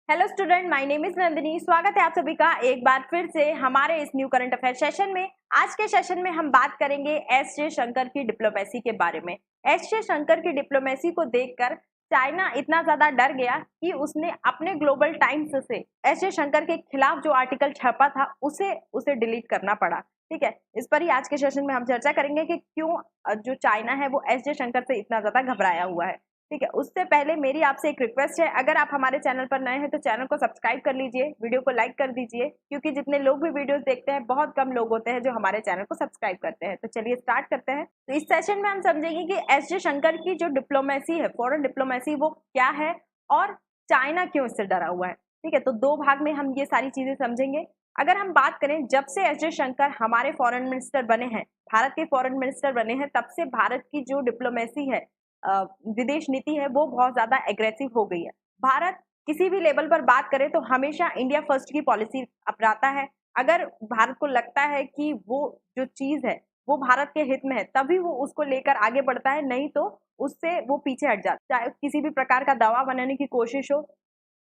Hello student, my name is Nandini. स्वागत है आप सभी का एक बार फिर से हमारे इस न्यू करंट अफेयर सेशन में। आज के सेशन में हम बात करेंगे एस जयशंकर की डिप्लोमेसी के बारे में। एस जयशंकर की डिप्लोमेसी को देखकर चाइना इतना ज्यादा डर गया कि उसने अपने ग्लोबल टाइम्स से एस जयशंकर के खिलाफ जो आर्टिकल छपा था उसे डिलीट करना पड़ा। ठीक है, इस पर ही आज के सेशन में हम चर्चा करेंगे कि क्यों जो चाइना है वो एस जयशंकर से इतना ज्यादा घबराया हुआ है। ठीक है, उससे पहले मेरी आपसे एक रिक्वेस्ट है, अगर आप हमारे चैनल पर नए हैं तो चैनल को सब्सक्राइब कर लीजिए, वीडियो को लाइक कर दीजिए, क्योंकि जितने लोग भी वीडियोस देखते हैं बहुत कम लोग होते हैं जो हमारे चैनल को सब्सक्राइब करते हैं। तो चलिए स्टार्ट करते हैं। तो इस सेशन में हम समझेंगे कि एस जयशंकर की जो डिप्लोमेसी है, फॉरेन डिप्लोमेसी, वो क्या है और चाइना क्यों इससे डरा हुआ है। ठीक है, तो दो भाग में हम ये सारी चीजें समझेंगे। अगर हम बात करें, जब से एस जयशंकर हमारे फॉरेन मिनिस्टर बने हैं, भारत के फॉरेन मिनिस्टर बने हैं, तब से भारत की जो डिप्लोमेसी है, विदेश नीति है, वो बहुत ज्यादा एग्रेसिव हो गई है। भारत किसी भी लेवल पर बात करे तो हमेशा इंडिया फर्स्ट की पॉलिसी अपनाता है। अगर भारत को लगता है कि वो जो चीज है वो भारत के हित में है, तभी वो उसको लेकर आगे बढ़ता है, नहीं तो उससे वो पीछे हट जाता है। चाहे किसी भी प्रकार का दबाव बनाने की कोशिश हो,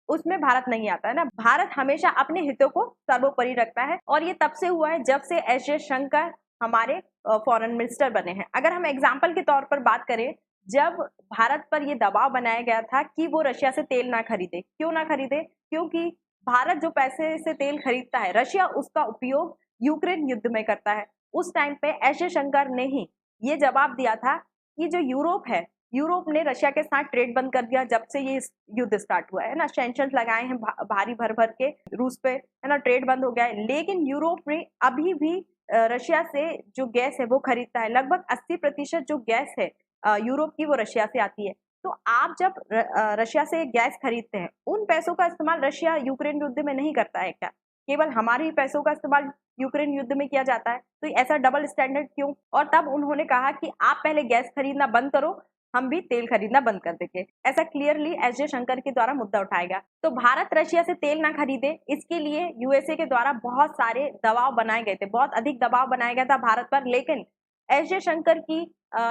उसमें भारत नहीं आता है ना। भारत हमेशा अपने हितों को सर्वोपरि रखता है, और ये तब से हुआ है जब से एस जयशंकर हमारे फॉरेन मिनिस्टर बने हैं। अगर हम एग्जाम्पल के तौर पर बात करें, जब भारत पर यह दबाव बनाया गया था कि वो रशिया से तेल ना खरीदे, क्यों ना खरीदे? क्योंकि भारत जो पैसे से तेल खरीदता है, रशिया उसका उपयोग यूक्रेन युद्ध में करता है। उस टाइम पे एस जयशंकर ने ही ये जवाब दिया था कि जो यूरोप है, यूरोप ने रशिया के साथ ट्रेड बंद कर दिया जब से ये युद्ध स्टार्ट हुआ है ना। सैंक्शंस लगाए हैं भारी भर भर के रूस पे, है ना, ट्रेड बंद हो गया है। लेकिन यूरोप में अभी भी रशिया से जो गैस है वो खरीदता है। लगभग 80% जो गैस है यूरोप की, वो रशिया से आती है। तो आप जब रशिया से गैस खरीदते हैं, उन पैसों का इस्तेमाल रशिया यूक्रेन युद्ध में नहीं करता है क्या? केवल हमारे ही पैसों का इस्तेमाल यूक्रेन युद्ध में किया जाता है। तो ऐसा डबल स्टैंडर्ड क्यों? और तब उन्होंने कहा कि आप पहले गैस खरीदना बंद करो, हम भी तेल खरीदना बंद कर देंगे। ऐसा क्लियरली एस जयशंकर के द्वारा मुद्दा उठाएगा। तो भारत रशिया से तेल ना खरीदे, इसके लिए यूएसए के द्वारा बहुत सारे दबाव बनाए गए थे, बहुत अधिक दबाव बनाया गया था भारत पर। लेकिन एस जयशंकर की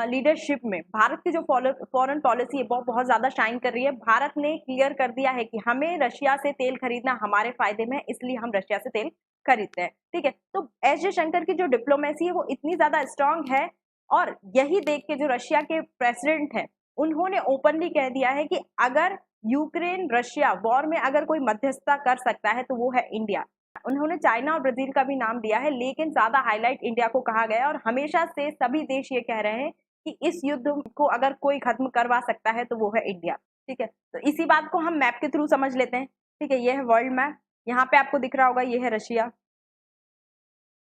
लीडरशिप में भारत की जो फॉरेन पॉलिसी है वो बहुत ज्यादा शाइन कर रही है। भारत ने क्लियर कर दिया है कि हमें रशिया से तेल खरीदना हमारे फायदे में है, इसलिए हम रशिया से तेल खरीदते हैं। ठीक है, तो एस जयशंकर की जो डिप्लोमेसी है वो इतनी ज्यादा स्ट्रांग है, और यही देख के जो रशिया के प्रेसिडेंट हैं, उन्होंने ओपनली कह दिया है कि अगर यूक्रेन रशिया वॉर में अगर कोई मध्यस्थता कर सकता है तो वो है इंडिया। उन्होंने चाइना और ब्राजील का भी नाम दिया है, लेकिन ज्यादा हाईलाइट इंडिया को कहा गया है। और हमेशा से सभी देश ये कह रहे हैं कि इस युद्ध को अगर कोई खत्म करवा सकता है तो वो है इंडिया। ठीक है, तो इसी बात को हम मैप के थ्रू समझ लेते हैं। ठीक है, ये है वर्ल्ड मैप, यहाँ पे आपको दिख रहा होगा, ये है रशिया,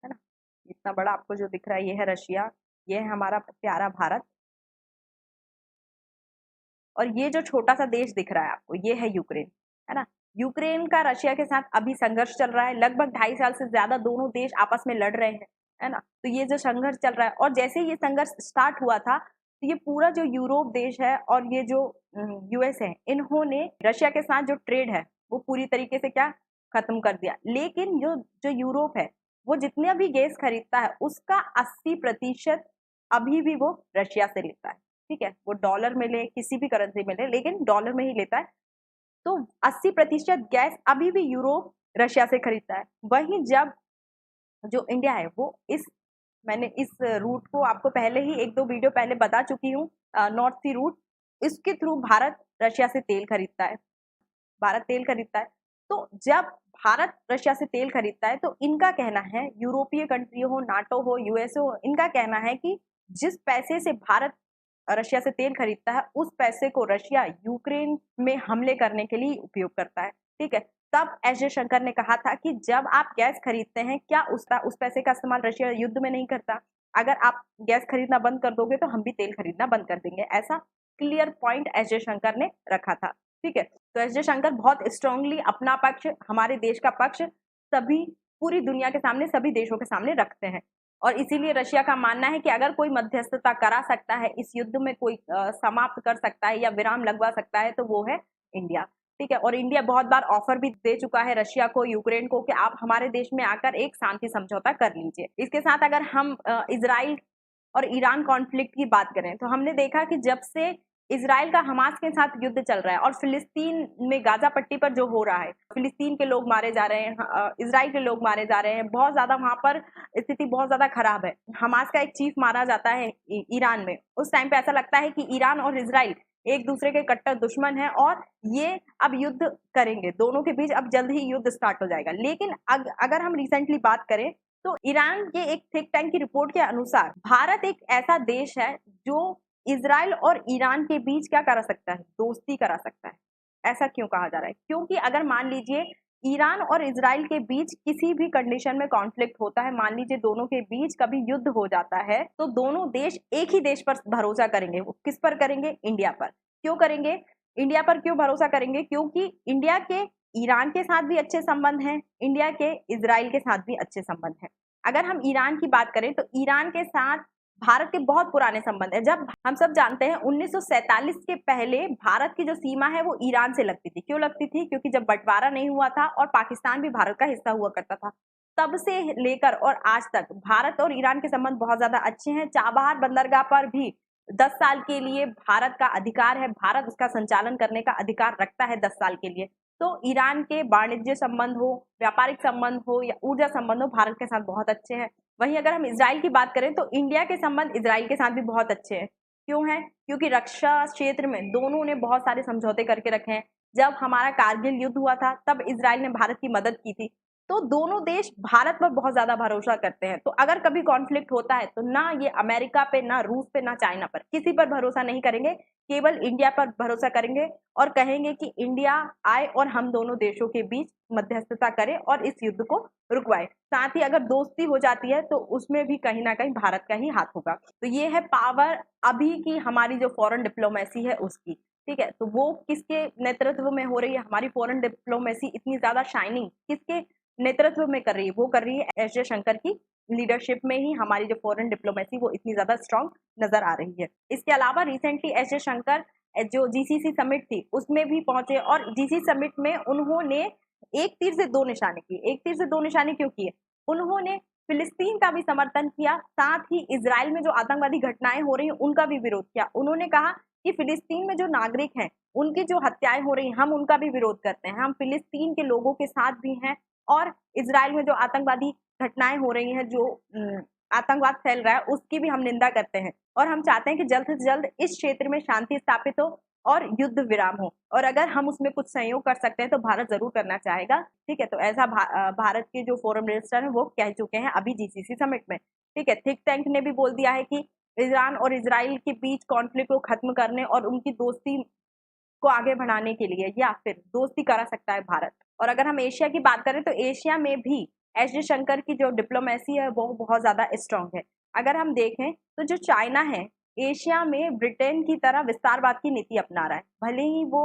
है ना, इतना बड़ा आपको जो दिख रहा है ये है रशिया, ये है हमारा प्यारा भारत, और ये जो छोटा सा देश दिख रहा है आपको ये है यूक्रेन, है ना। यूक्रेन का रशिया के साथ अभी संघर्ष चल रहा है, लगभग 2.5 साल से ज्यादा दोनों देश आपस में लड़ रहे हैं, है ना। तो ये जो संघर्ष चल रहा है, और जैसे ये संघर्ष स्टार्ट हुआ था तो ये पूरा जो यूरोप देश है और ये जो यूएस है, इन्होंने रशिया के साथ जो ट्रेड है वो पूरी तरीके से क्या खत्म कर दिया। लेकिन जो जो यूरोप है, वो जितने भी गैस खरीदता है उसका 80% अभी भी वो रशिया से लेता है। ठीक है, वो डॉलर में ले, किसी भी करेंसी में ले, लेकिन डॉलर में ही लेता है। तो 80% गैस अभी भी यूरोप रशिया से खरीदता है। वहीं जब जो इंडिया है वो मैंने इस रूट को आपको पहले ही 1-2 वीडियो पहले बता चुकी हूँ, नॉर्थ सी रूट, इसके थ्रू भारत रशिया से तेल खरीदता है। भारत तेल खरीदता है, तो जब भारत रशिया से तेल खरीदता है तो इनका कहना है, यूरोपीय कंट्री हो, नाटो हो, यूएसए हो, इनका कहना है कि जिस पैसे से भारत रशिया से तेल खरीदता है उस पैसे को रशिया यूक्रेन में हमले करने के लिए उपयोग करता है। ठीक है, तब एस जयशंकर ने कहा था कि जब आप गैस खरीदते हैं, क्या उस पैसे का इस्तेमाल रशिया युद्ध में नहीं करता? अगर आप गैस खरीदना बंद कर दोगे तो हम भी तेल खरीदना बंद कर देंगे। ऐसा क्लियर पॉइंट एस जयशंकर ने रखा था। ठीक है, तो एस जयशंकर बहुत स्ट्रांगली अपना पक्ष, हमारे देश का पक्ष सभी पूरी दुनिया के सामने, सभी देशों के सामने रखते हैं। और इसीलिए रशिया का मानना है कि अगर कोई मध्यस्थता करा सकता है इस युद्ध में, कोई समाप्त कर सकता है या विराम लगवा सकता है, तो वो है इंडिया। ठीक है, और इंडिया बहुत बार ऑफर भी दे चुका है रशिया को, यूक्रेन को, कि आप हमारे देश में आकर एक शांति समझौता कर लीजिए। इसके साथ अगर हम इजराइल और ईरान कॉन्फ्लिक्ट की बात करें तो हमने देखा कि जब से इजराइल का हमास के साथ युद्ध चल रहा है और फिलिस्तीन में गाजा पट्टी पर जो हो रहा है, फिलिस्तीन के लोग मारे जा रहे हैं, इजराइल के लोग मारे जा रहे हैं, बहुत ज्यादा वहां पर स्थिति बहुत ज्यादा खराब है। हमास का एक चीफ मारा जाता है ईरान में। उस टाइम पे ऐसा लगता है कि ईरान और इजराइल एक दूसरे के कट्टर दुश्मन है और ये अब युद्ध करेंगे, दोनों के बीच अब जल्द ही युद्ध स्टार्ट हो जाएगा। लेकिन अगर हम रिसेंटली बात करें तो ईरान के एक थिंक टैंक की रिपोर्ट के अनुसार भारत एक ऐसा देश है जो इजराइल और ईरान के बीच क्या करा सकता है, दोस्ती करा सकता है। ऐसा क्यों कहा जा रहा है? क्योंकि अगर मान लीजिए ईरान और इजराइल के बीच किसी भी कंडीशन में कॉन्फ्लिक्ट होता है, मान लीजिए दोनों के बीच कभी युद्ध हो जाता है, तो दोनों देश एक ही देश पर भरोसा करेंगे। वो किस पर करेंगे? इंडिया पर। क्यों करेंगे? इंडिया पर क्यों भरोसा करेंगे? क्योंकि इंडिया के ईरान के साथ भी अच्छे संबंध हैं, इंडिया के इजराइल के साथ भी अच्छे संबंध हैं। अगर हम ईरान की बात करें तो ईरान के साथ भारत के बहुत पुराने संबंध है। जब हम सब जानते हैं 1947 के पहले भारत की जो सीमा है वो ईरान से लगती थी। क्यों लगती थी? क्योंकि जब बंटवारा नहीं हुआ था और पाकिस्तान भी भारत का हिस्सा हुआ करता था, तब से लेकर और आज तक भारत और ईरान के संबंध बहुत ज्यादा अच्छे हैं। चाबहार बंदरगाह पर भी 10 साल के लिए भारत का अधिकार है, भारत उसका संचालन करने का अधिकार रखता है 10 साल के लिए। तो ईरान के वाणिज्य संबंध हो, व्यापारिक संबंध हो या ऊर्जा संबंध हो, भारत के साथ बहुत अच्छे हैं। वहीं अगर हम इजराइल की बात करें तो इंडिया के संबंध इजराइल के साथ भी बहुत अच्छे हैं। क्यों है? क्योंकि रक्षा क्षेत्र में दोनों ने बहुत सारे समझौते करके रखे हैं। जब हमारा कारगिल युद्ध हुआ था तब इजराइल ने भारत की मदद की थी। तो दोनों देश भारत पर बहुत ज्यादा भरोसा करते हैं। तो अगर कभी कॉन्फ्लिक्ट होता है तो ना ये अमेरिका पे, ना रूस पे, ना चाइना पर, किसी पर भरोसा नहीं करेंगे, केवल इंडिया पर भरोसा करेंगे और कहेंगे कि इंडिया आए और हम दोनों देशों के बीच मध्यस्थता करे और इस युद्ध को रुकवाए। साथ ही अगर दोस्ती हो जाती है तो उसमें भी कहीं ना कहीं भारत का ही हाथ होगा। तो ये है पावर अभी की हमारी जो फॉरेन डिप्लोमेसी है उसकी। ठीक है, तो वो किसके नेतृत्व में हो रही है? हमारी फॉरेन डिप्लोमेसी इतनी ज्यादा शाइनिंग किसके नेतृत्व में कर रही है? वो कर रही है एस जयशंकर की लीडरशिप में ही हमारी जो फॉरेन डिप्लोमेसी वो इतनी ज्यादा स्ट्रांग नजर आ रही है। इसके अलावा रिसेंटली एस जयशंकर जो जीसीसी समिट थी उसमें भी पहुंचे और जीसी समिट में उन्होंने एक तीर से दो निशाने किए। एक तीर से दो निशाने क्यों किए? उन्होंने फिलिस्तीन का भी समर्थन किया, साथ ही इजराइल में जो आतंकवादी घटनाएं हो रही हैं उनका भी विरोध किया। उन्होंने कहा कि फिलिस्तीन में जो नागरिक हैं उनकी जो हत्याएं हो रही हैं हम उनका भी विरोध करते हैं, हम फिलिस्तीन के लोगों के साथ भी हैं और इजराइल में जो आतंकवादी घटनाएं हो रही हैं, जो आतंकवाद फैल रहा है उसकी भी हम निंदा करते हैं और हम चाहते हैं कि जल्द से जल्द इस क्षेत्र में शांति स्थापित हो और युद्ध विराम हो और अगर हम उसमें कुछ सहयोग कर सकते हैं तो भारत जरूर करना चाहेगा। ठीक है, तो ऐसा भारत के जो फॉरेन मिनिस्टर हैं वो कह चुके हैं अभी जीसीसी समिट में। ठीक है, थिंक टैंक ने भी बोल दिया है कि ईरान और इजराइल के बीच कॉन्फ्लिक्ट को खत्म करने और उनकी दोस्ती को आगे बढ़ाने के लिए या फिर दोस्ती करा सकता है भारत। और अगर हम एशिया की बात करें तो एशिया में भी एस जयशंकर की जो डिप्लोमेसी है वो बहुत ज्यादा स्ट्रांग है। अगर हम देखें तो जो चाइना है एशिया में ब्रिटेन की तरह विस्तारवाद की नीति अपना रहा है, भले ही वो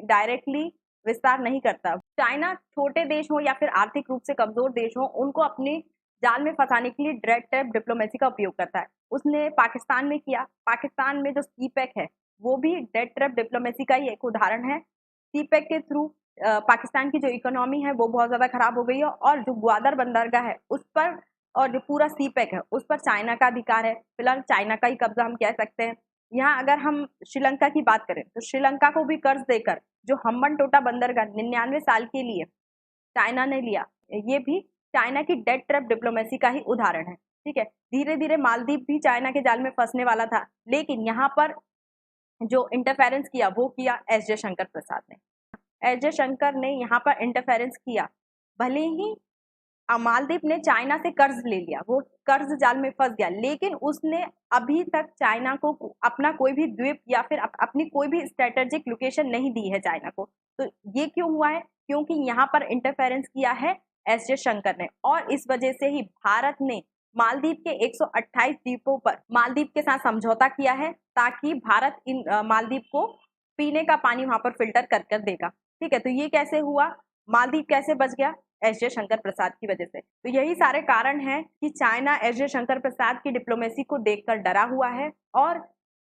डायरेक्टली विस्तार नहीं करता। चाइना छोटे देश हो या फिर आर्थिक रूप से कमजोर देश हो उनको अपने जाल में फंसाने के लिए डायरेक्ट टैप डिप्लोमेसी का उपयोग करता है। उसने पाकिस्तान में किया। पाकिस्तान में जो सीपैक है वो भी डेट ट्रैप डिप्लोमेसी का ही एक उदाहरण है। सीपैक के थ्रू पाकिस्तान की जो इकोनॉमी है वो बहुत ज्यादा खराब हो गई है और जो ग्वादर बंदरगाह है उस पर और जो पूरा सीपैक है उस पर चाइना का अधिकार है। फिलहाल चाइना का ही कब्जा हम कह सकते हैं। यहाँ अगर हम श्रीलंका की बात करें तो श्रीलंका को भी कर्ज देकर जो हम्बनटोटा बंदरगाह 99 साल के लिए चाइना ने लिया, ये भी चाइना की डेट ट्रैप डिप्लोमेसी का ही उदाहरण है। ठीक है, धीरे धीरे मालदीव भी चाइना के जाल में फंसने वाला था, लेकिन यहाँ पर जो इंटरफेरेंस किया वो किया एस जयशंकर प्रसाद ने। एस जयशंकर ने यहाँ पर इंटरफेरेंस किया। भले ही मालदीव ने चाइना से कर्ज ले लिया, वो कर्ज जाल में फंस गया, लेकिन उसने अभी तक चाइना को अपना कोई भी द्वीप या फिर अपनी कोई भी स्ट्रेटेजिक लोकेशन नहीं दी है चाइना को। तो ये क्यों हुआ है? क्योंकि यहाँ पर इंटरफेरेंस किया है एस जयशंकर ने और इस वजह से ही भारत ने मालदीव के 128 द्वीपों पर मालदीव के साथ समझौता किया है ताकि भारत इन मालदीव को पीने का पानी वहां पर फिल्टर कर कर देगा। ठीक है, तो ये कैसे हुआ? मालदीव कैसे बच गया? एस जयशंकर प्रसाद की वजह से। तो यही सारे कारण हैं कि चाइना एस जयशंकर प्रसाद की डिप्लोमेसी को देखकर डरा हुआ है और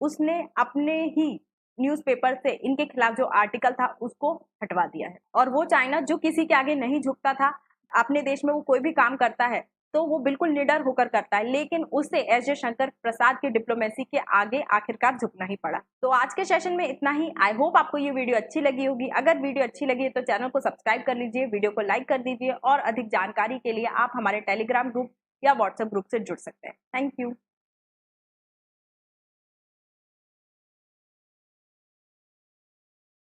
उसने अपने ही न्यूज़पेपर से इनके खिलाफ जो आर्टिकल था उसको हटवा दिया है। और वो चाइना जो किसी के आगे नहीं झुकता था, अपने देश में वो कोई भी काम करता है तो वो बिल्कुल निडर होकर करता है, लेकिन उसे एस जयशंकर प्रसाद की डिप्लोमेसी के आगे आखिरकार झुकना ही पड़ा। तो आज के सेशन में इतना ही। आई होप आपको ये वीडियो अच्छी लगी होगी। अगर वीडियो अच्छी लगी है तो चैनल को सब्सक्राइब कर लीजिए, वीडियो को लाइक कर दीजिए और अधिक जानकारी के लिए आप हमारे टेलीग्राम ग्रुप या व्हाट्सएप ग्रुप से जुड़ सकते हैं। Thank you.